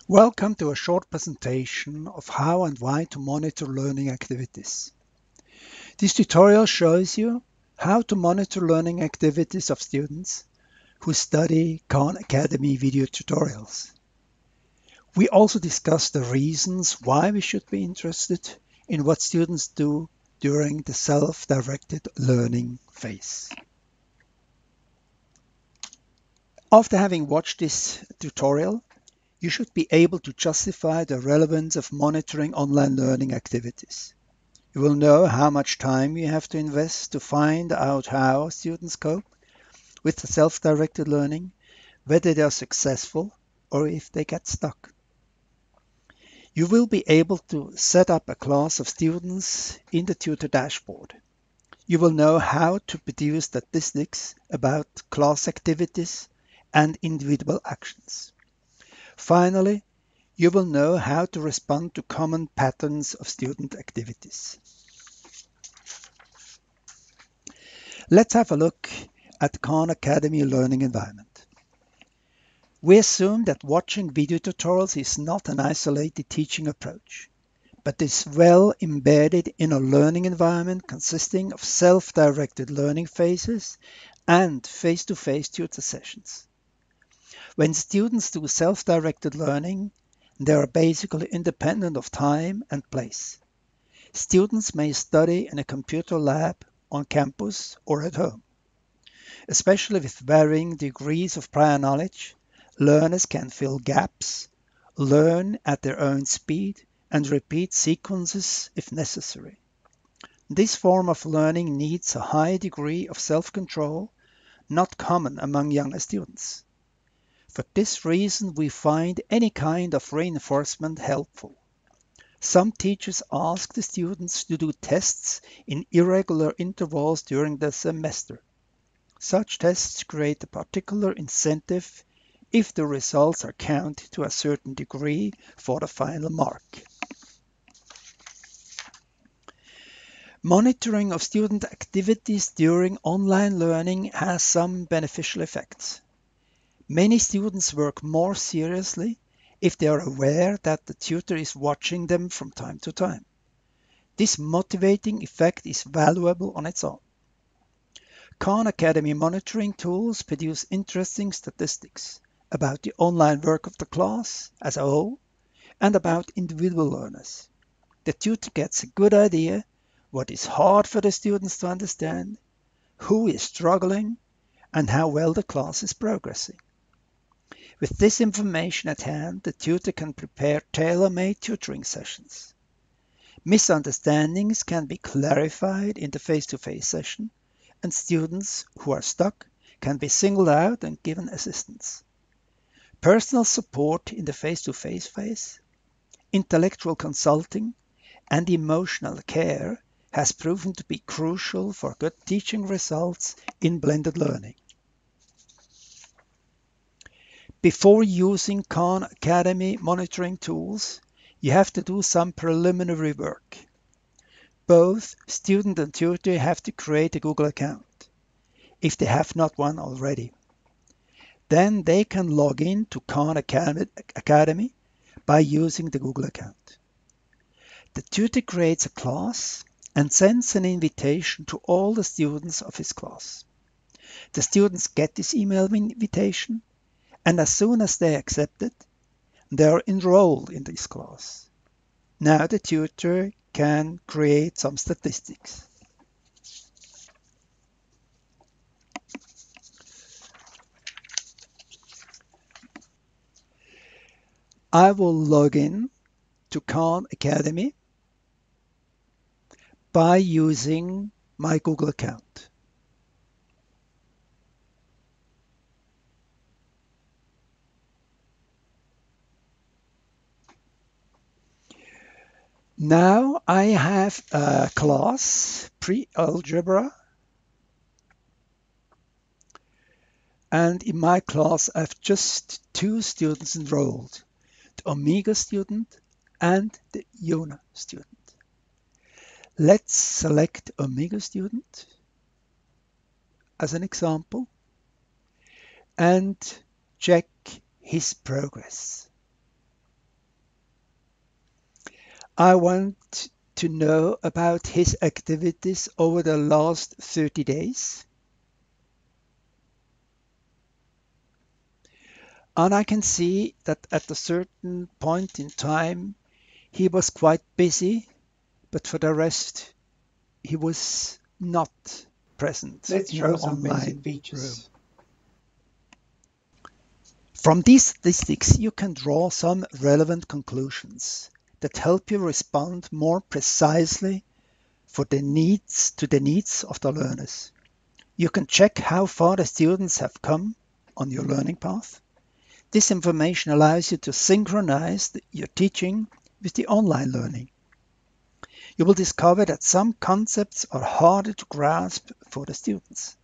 Welcome to a short presentation of how and why to monitor learning activities. This tutorial shows you how to monitor learning activities of students who study Khan Academy video tutorials. We also discuss the reasons why we should be interested in what students do during the self-directed learning phase. After having watched this tutorial, you should be able to justify the relevance of monitoring online learning activities. You will know how much time you have to invest to find out how students cope with the self-directed learning, whether they are successful or if they get stuck. You will be able to set up a class of students in the tutor dashboard. You will know how to produce statistics about class activities and individual actions. Finally, you will know how to respond to common patterns of student activities. Let's have a look at the Khan Academy learning environment. We assume that watching video tutorials is not an isolated teaching approach, but is well embedded in a learning environment consisting of self-directed learning phases and face-to-face tutor sessions. When students do self-directed learning, they are basically independent of time and place. Students may study in a computer lab, on campus, or at home. Especially with varying degrees of prior knowledge, learners can fill gaps, learn at their own speed, and repeat sequences if necessary. This form of learning needs a high degree of self-control, not common among younger students. For this reason, we find any kind of reinforcement helpful. Some teachers ask the students to do tests in irregular intervals during the semester. Such tests create a particular incentive if the results are counted to a certain degree for the final mark. Monitoring of student activities during online learning has some beneficial effects. Many students work more seriously if they are aware that the tutor is watching them from time to time. This motivating effect is valuable on its own. Khan Academy monitoring tools produce interesting statistics about the online work of the class as a whole and about individual learners. The tutor gets a good idea what is hard for the students to understand, who is struggling, and how well the class is progressing. With this information at hand, the tutor can prepare tailor-made tutoring sessions. Misunderstandings can be clarified in the face-to-face session, and students who are stuck can be singled out and given assistance. Personal support in the face-to-face phase, intellectual consulting, and emotional care has proven to be crucial for good teaching results in blended learning. Before using Khan Academy monitoring tools, you have to do some preliminary work. Both student and tutor have to create a Google account, if they have not one already. Then they can log in to Khan Academy by using the Google account. The tutor creates a class and sends an invitation to all the students of his class. The students get this email invitation, and as soon as they accept it, they are enrolled in this class. Now the tutor can create some statistics. I will log in to Khan Academy by using my Google account. Now I have a class, pre-algebra, and in my class I have just two students enrolled, the Omega student and the Iona student. Let's select Omega student as an example and check his progress. I want to know about his activities over the last 30 days. And I can see that at a certain point in time, he was quite busy, but for the rest, he was not present Let's in the show some basic online room. features. From these statistics, you can draw some relevant conclusions that help you respond more precisely to the needs of the learners. You can check how far the students have come on your learning path. This information allows you to synchronize your teaching with the online learning. You will discover that some concepts are harder to grasp for the students.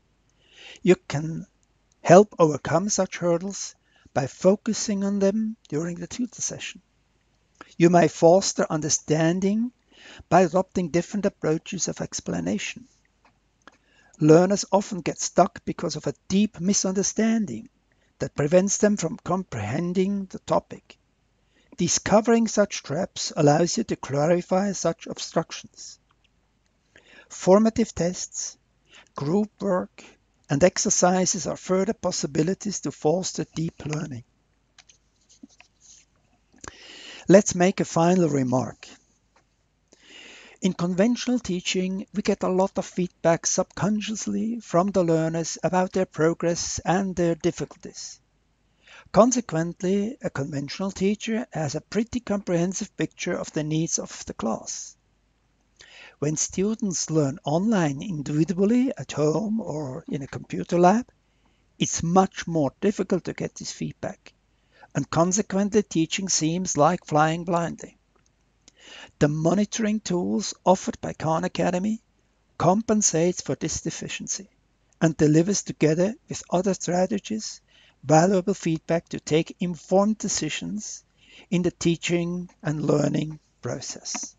You can help overcome such hurdles by focusing on them during the tutor session. You may foster understanding by adopting different approaches of explanation. Learners often get stuck because of a deep misunderstanding that prevents them from comprehending the topic. Discovering such traps allows you to clarify such obstructions. Formative tests, group work, and exercises are further possibilities to foster deep learning. Let's make a final remark. In conventional teaching, we get a lot of feedback subconsciously from the learners about their progress and their difficulties. Consequently, a conventional teacher has a pretty comprehensive picture of the needs of the class. When students learn online individually at home or in a computer lab, it's much more difficult to get this feedback, and consequently teaching seems like flying blindly. The monitoring tools offered by Khan Academy compensates for this deficiency and delivers together with other strategies valuable feedback to take informed decisions in the teaching and learning process.